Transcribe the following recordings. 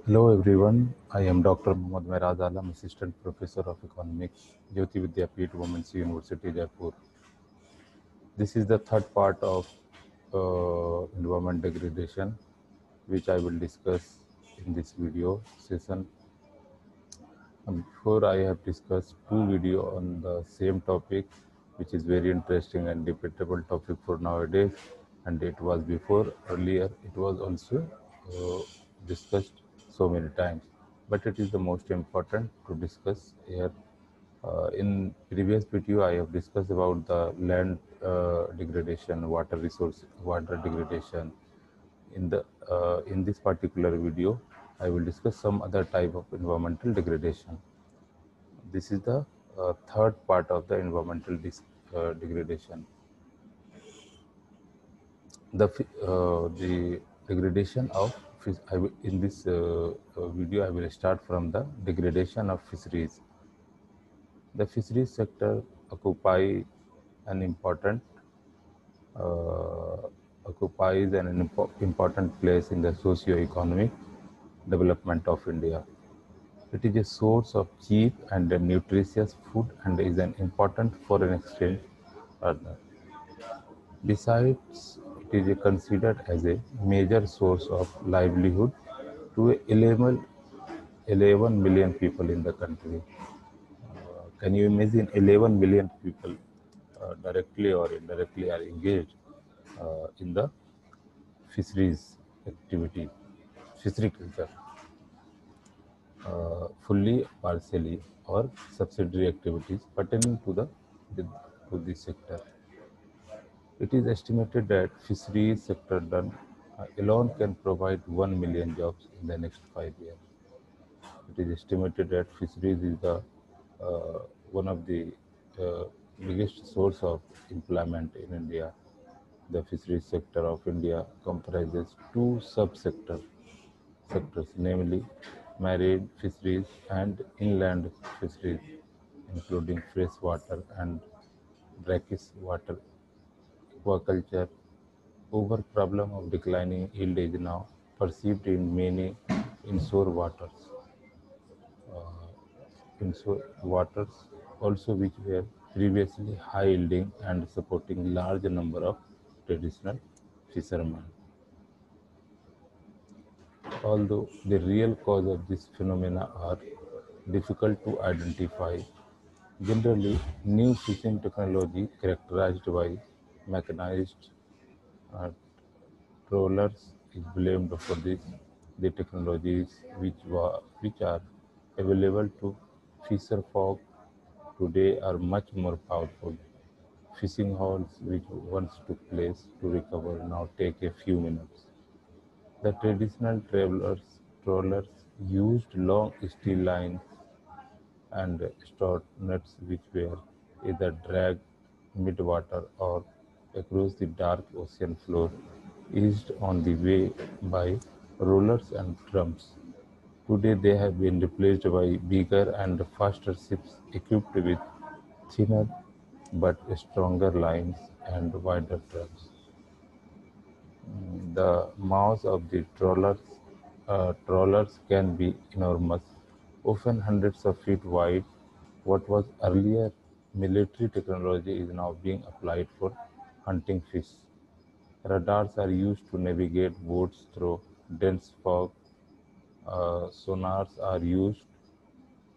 Hello everyone, I am Dr. Mohammad Meraz Alam, Assistant Professor of Economics, Jyoti Vidyapeeth Women's University, Jaipur. This is the third part of environment degradation, which I will discuss in this video session. Before I have discussed two videos on the same topic, which is very interesting and debatable topic for nowadays, and it was before earlier. It was also discussed so many times, but it is the most important to discuss here. In previous video, I have discussed about the land degradation, water resource, water degradation. In this particular video, I will discuss some other type of environmental degradation. This is the third part of the environmental degradation. The degradation of fish. In this video, I will start from the degradation of fisheries. The fisheries sector occupy an important uh, occupies important place in the socio-economic development of India. It is a source of cheap and nutritious food and is an important foreign exchange earner. Besides, it is considered as a major source of livelihood to 11 million people in the country. Can you imagine 11 million people directly or indirectly are engaged in the fisheries activity, fishery culture, fully, partially, or subsidiary activities pertaining to to this sector. It is estimated that fisheries sector done alone can provide 1 million jobs in the next 5 years. It is estimated that fisheries is the uh, one of the uh, biggest source of employment in India. The fisheries sector of India comprises two sectors, namely marine fisheries and inland fisheries, including freshwater and brackish water aquaculture. Over problem of declining yield is now perceived in many inshore waters. Inshore waters also which were previously high yielding and supporting large number of traditional fishermen. Although the real cause of this phenomena are difficult to identify, generally new fishing technology characterized by mechanized uh, trawlers is blamed for this. The technologies which are available to fisher folk today are much more powerful. Fishing hauls which once took place to recover now take a few minutes. The traditional trawlers used long steel lines and stored nets which were either dragged mid-water or across the dark ocean floor, eased on the way by rollers and drums. Today they have been replaced by bigger and faster ships equipped with thinner but stronger lines and wider drums. The mouths of the trawlers can be enormous, often hundreds of feet wide. What was earlier military technology is now being applied for hunting fish. Radars are used to navigate boats through dense fog. Sonars are used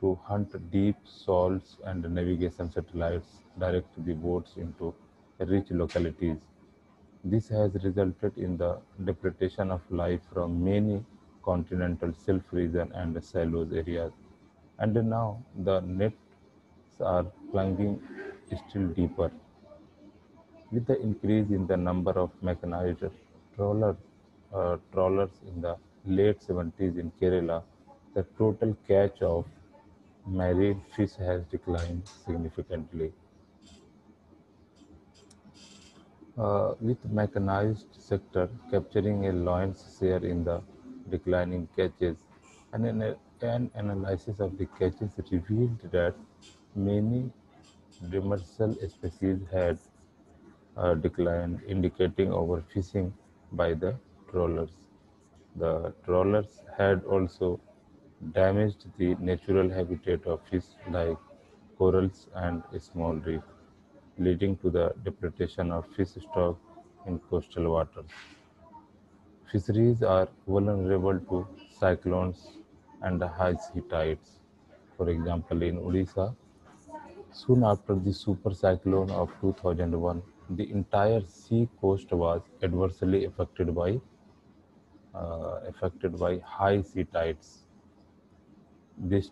to hunt deep salts, and navigation satellites direct the boats into rich localities. This has resulted in the depletion of life from many continental shelf regions and shallow areas, and now the nets are plunging still deeper. With the increase in the number of mechanized trawlers in the late 70s in Kerala, the total catch of marine fish has declined significantly. With mechanized sector capturing a lion's share in the declining catches, an analysis of the catches revealed that many demersal species had declined, indicating overfishing by the trawlers. The trawlers had also damaged the natural habitat of fish like corals and small reef, leading to the depletion of fish stock in coastal waters. Fisheries are vulnerable to cyclones and high sea tides. For example, in Odisha, soon after the super cyclone of 2001, the entire sea coast was adversely affected by high sea tides. This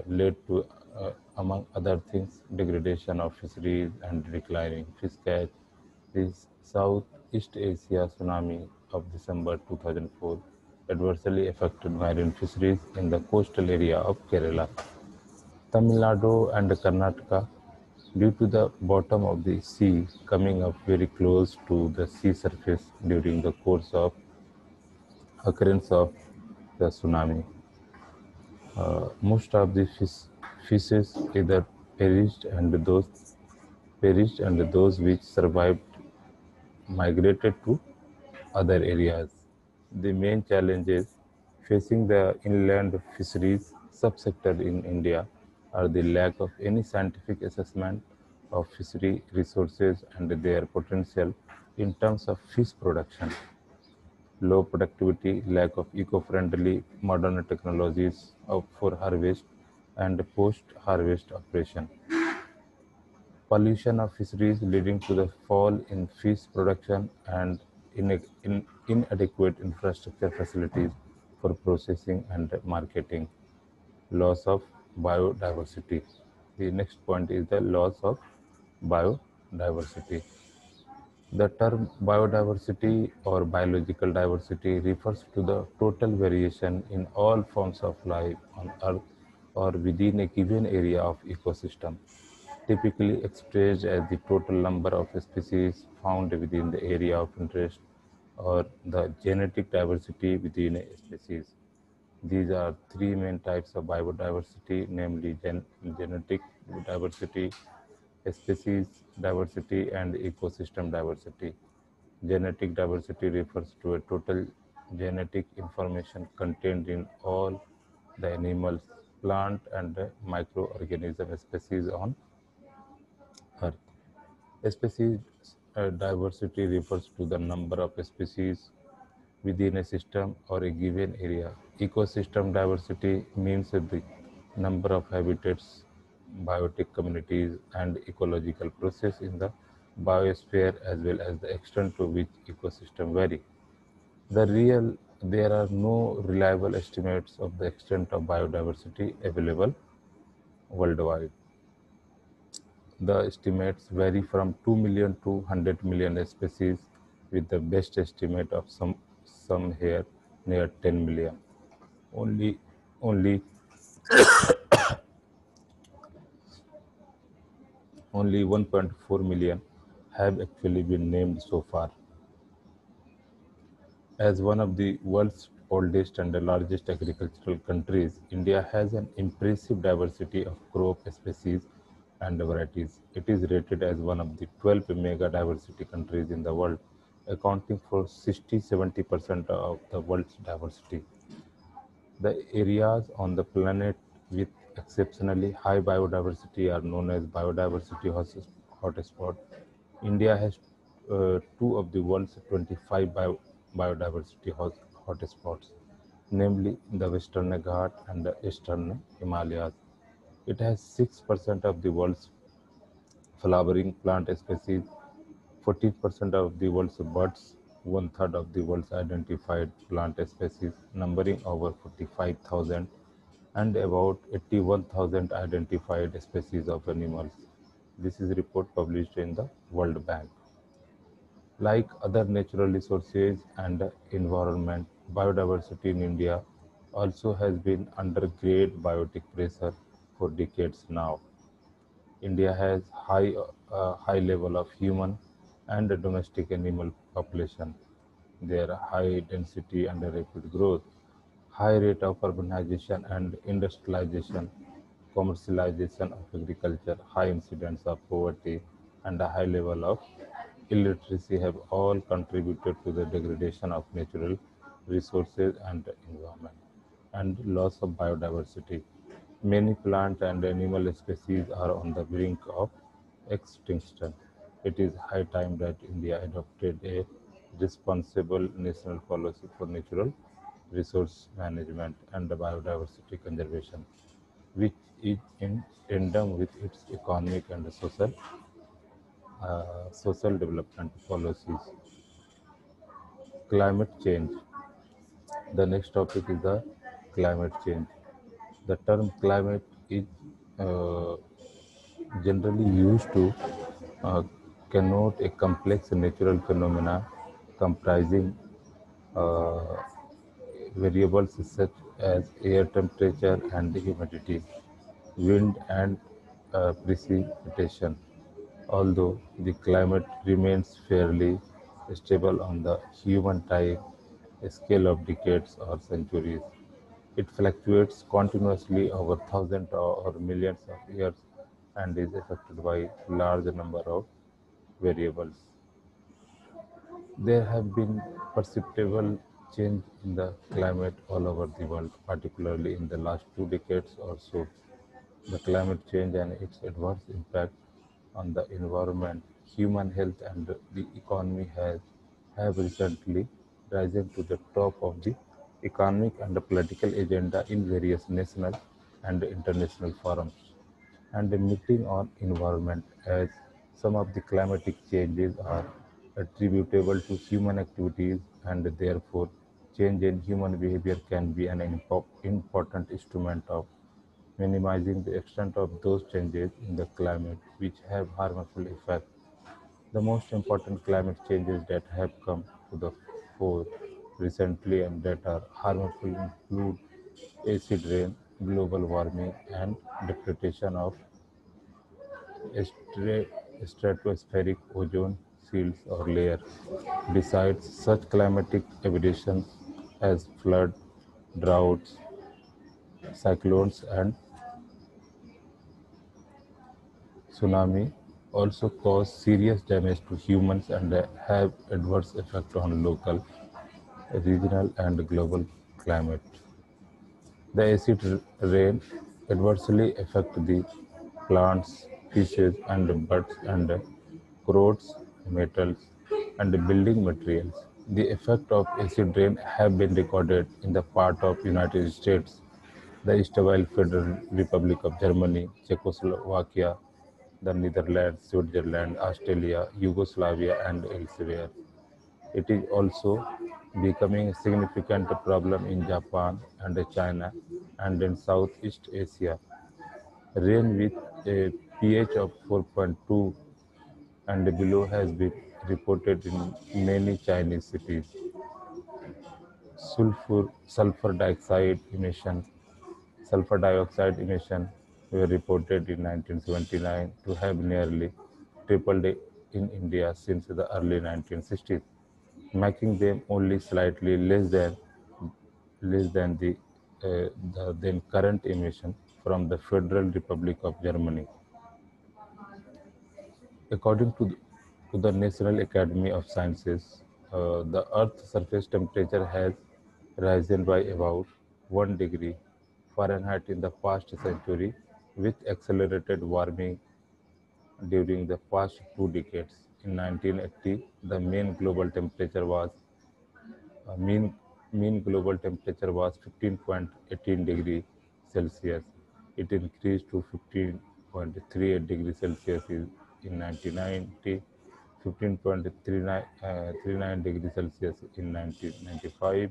led to, among other things, degradation of fisheries and declining fish catch. The Southeast Asia tsunami of December 2004 adversely affected marine fisheries in the coastal area of Kerala, Tamil Nadu, and Karnataka due to the bottom of the sea coming up very close to the sea surface during the course of occurrence of the tsunami. Most of the fishes either perished and those which survived migrated to other areas. The main challenges facing the inland fisheries subsector in India are the lack of any scientific assessment of fishery resources and their potential in terms of fish production, low productivity, lack of eco-friendly modern technologies for harvest and post-harvest operation, pollution of fisheries leading to the fall in fish production and inadequate infrastructure facilities for processing and marketing, loss of biodiversity. The next point is the loss of biodiversity. The term biodiversity or biological diversity refers to the total variation in all forms of life on Earth or within a given area of ecosystem, typically expressed as the total number of species found within the area of interest or the genetic diversity within a species. These are three main types of biodiversity, namely genetic diversity, species diversity, and ecosystem diversity. Genetic diversity refers to a total genetic information contained in all the animals, plant, and microorganism species on Earth. Species diversity refers to the number of species within a system or a given area. Ecosystem diversity means the number of habitats, biotic communities, and ecological process in the biosphere as well as the extent to which ecosystem vary. There are no reliable estimates of the extent of biodiversity available worldwide. The estimates vary from 2 million to 100 million species, with the best estimate of some here near 10 million. Only only only 1.4 million have actually been named so far. As one of the world's oldest and the largest agricultural countries, India has an impressive diversity of crop species and varieties. It is rated as one of the 12 mega diversity countries in the world, accounting for 60-70% of the world's diversity. The areas on the planet with exceptionally high biodiversity are known as biodiversity hotspots. India has two of the world's 25 biodiversity hotspots, namely the Western Ghat and the Eastern Himalayas. It has 6% of the world's flowering plant species, 14% of the world's birds, one third of the world's identified plant species, numbering over 45,000, and about 81,000 identified species of animals. This is a report published in the World Bank. Like other natural resources and environment, biodiversity in India also has been under great biotic pressure for decades now. India has high level of human and domestic animal population. Their high density and rapid growth, high rate of urbanization and industrialization, commercialization of agriculture, high incidence of poverty, and a high level of illiteracy have all contributed to the degradation of natural resources and environment, and loss of biodiversity. Many plant and animal species are on the brink of extinction. It is high time that India adopted a responsible national policy for natural resource management and biodiversity conservation, which is in tandem with its economic and social development policies. Climate change. The next topic is the climate change. The term climate is uh, generally used to uh, connote a complex natural phenomena comprising uh, variables such as air temperature and humidity, wind and precipitation. Although the climate remains fairly stable on the human time scale of decades or centuries, it fluctuates continuously over thousands or millions of years and is affected by large number of variables. There have been perceptible change in the climate all over the world, particularly in the last 2 decades or so. The climate change and its adverse impact on the environment, human health, and the economy have recently risen to the top of the economic and the political agenda in various national and international forums. And the meeting on environment, as some of the climatic changes are attributable to human activities, and therefore change in human behavior can be an important instrument of minimizing the extent of those changes in the climate which have harmful effects. The most important climate changes that have come to the fore recently and that are harmful include acid rain, global warming, and depletion of stratospheric ozone shields or layer. Besides such climatic evolutions as flood, droughts, cyclones, and tsunami also cause serious damage to humans and have adverse effect on local, regional, and global climate. The acid rain adversely affect the plants, fishes, and birds and corrodes metals and building materials. The effect of acid rain have been recorded in the part of United States, the Eastern Federal Republic of Germany, Czechoslovakia, the Netherlands, Switzerland, Australia, Yugoslavia, and elsewhere. It is also becoming a significant problem in Japan and China and in Southeast Asia. Rain with a pH of 4.2 and below has been reported in many Chinese cities. Sulfur dioxide emission Sulfur dioxide emission were reported in 1979 to have nearly tripled in India since the early 1960s, making them only slightly less than the then current emission from the Federal Republic of Germany. According to the National Academy of Sciences, the Earth's surface temperature has risen by about 1 degree Fahrenheit in the past century, with accelerated warming during the past 2 decades. In 1980, the mean mean global temperature was 15.18 degree Celsius. It increased to 15.38 degree Celsius in 1990, 15.39 degree Celsius in 1995,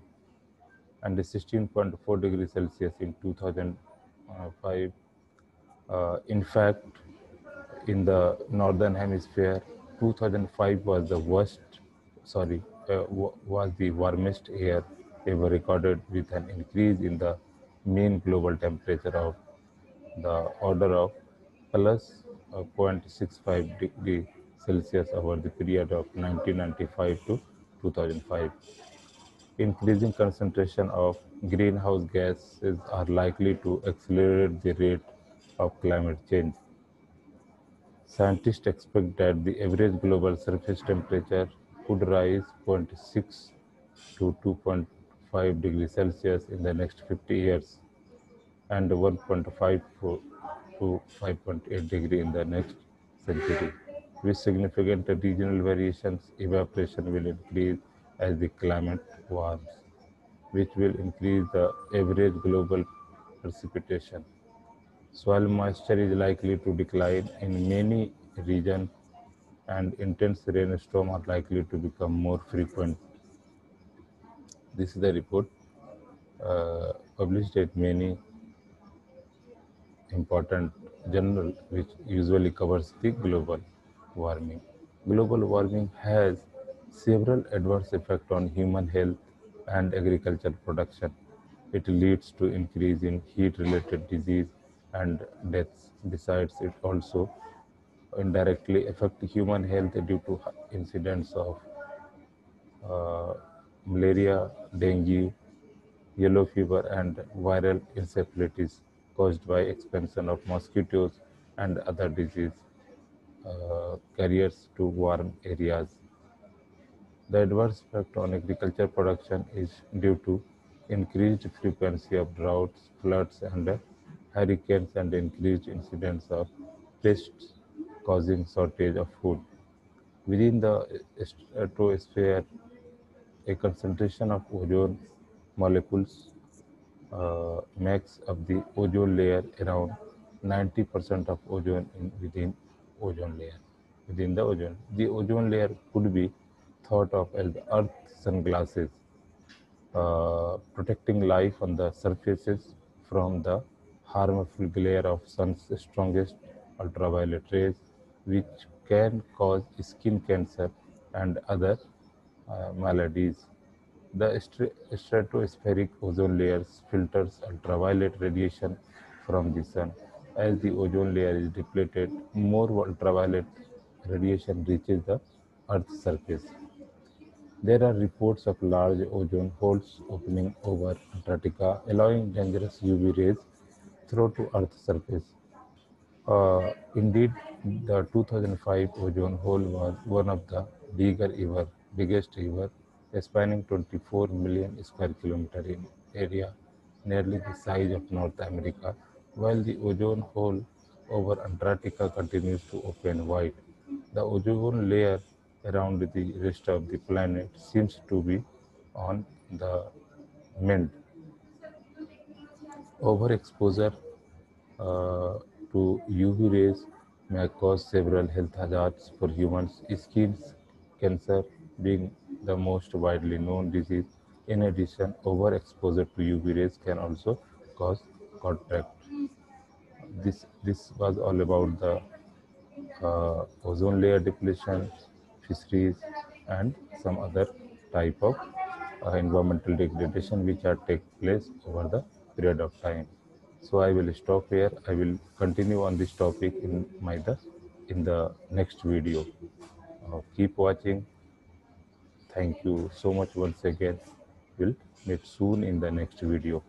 and 16.4 degrees Celsius in 2005. In fact, in the northern hemisphere, 2005 was the was the warmest year ever recorded, with an increase in the mean global temperature of the order of plus 0.65 degree Celsius over the period of 1995 to 2005. Increasing concentration of greenhouse gases are likely to accelerate the rate of climate change. Scientists expect that the average global surface temperature could rise 0.6 to 2.5 5 degrees Celsius in the next 50 years and 1.5 to 5.8 degree in the next century. With significant regional variations, evaporation will increase as the climate warms, which will increase the average global precipitation. Soil moisture is likely to decline in many regions and intense rainstorms are likely to become more frequent. This is the report published at many important journal which usually covers the global warming. Global warming has several adverse effects on human health and agricultural production. It leads to increase in heat-related disease and deaths. Besides, it also indirectly affect human health due to incidents of uh, malaria, dengue, yellow fever, and viral encephalitis caused by expansion of mosquitoes and other disease carriers to warm areas. The adverse effect on agriculture production is due to increased frequency of droughts, floods, and hurricanes, and increased incidence of pests causing shortage of food. Within the stratosphere, a concentration of ozone molecules makes up the ozone layer around 90% of ozone within ozone layer. Within the ozone layer could be thought of as the Earth's sunglasses, protecting life on the surfaces from the harmful glare of sun's strongest ultraviolet rays, which can cause skin cancer and other maladies. The stratospheric ozone layer filters ultraviolet radiation from the sun. As the ozone layer is depleted, more ultraviolet radiation reaches the Earth's surface. There are reports of large ozone holes opening over Antarctica, allowing dangerous UV rays through to Earth's surface. Indeed, the 2005 ozone hole was one of the biggest ever, spanning 24 million square kilometers in area, nearly the size of North America, while the ozone hole over Antarctica continues to open wide. The ozone layer around the rest of the planet seems to be on the mend. Overexposure uh, to UV rays may cause several health hazards for humans, skin cancer being the most widely known disease. In addition, overexposure to UV rays can also cause cataract. This was all about the ozone layer depletion, fisheries, and some other type of environmental degradation which are take place over the period of time. So I will stop here. I will continue on this topic in the next video. Keep watching. Thank you so much once again. We'll meet soon in the next video.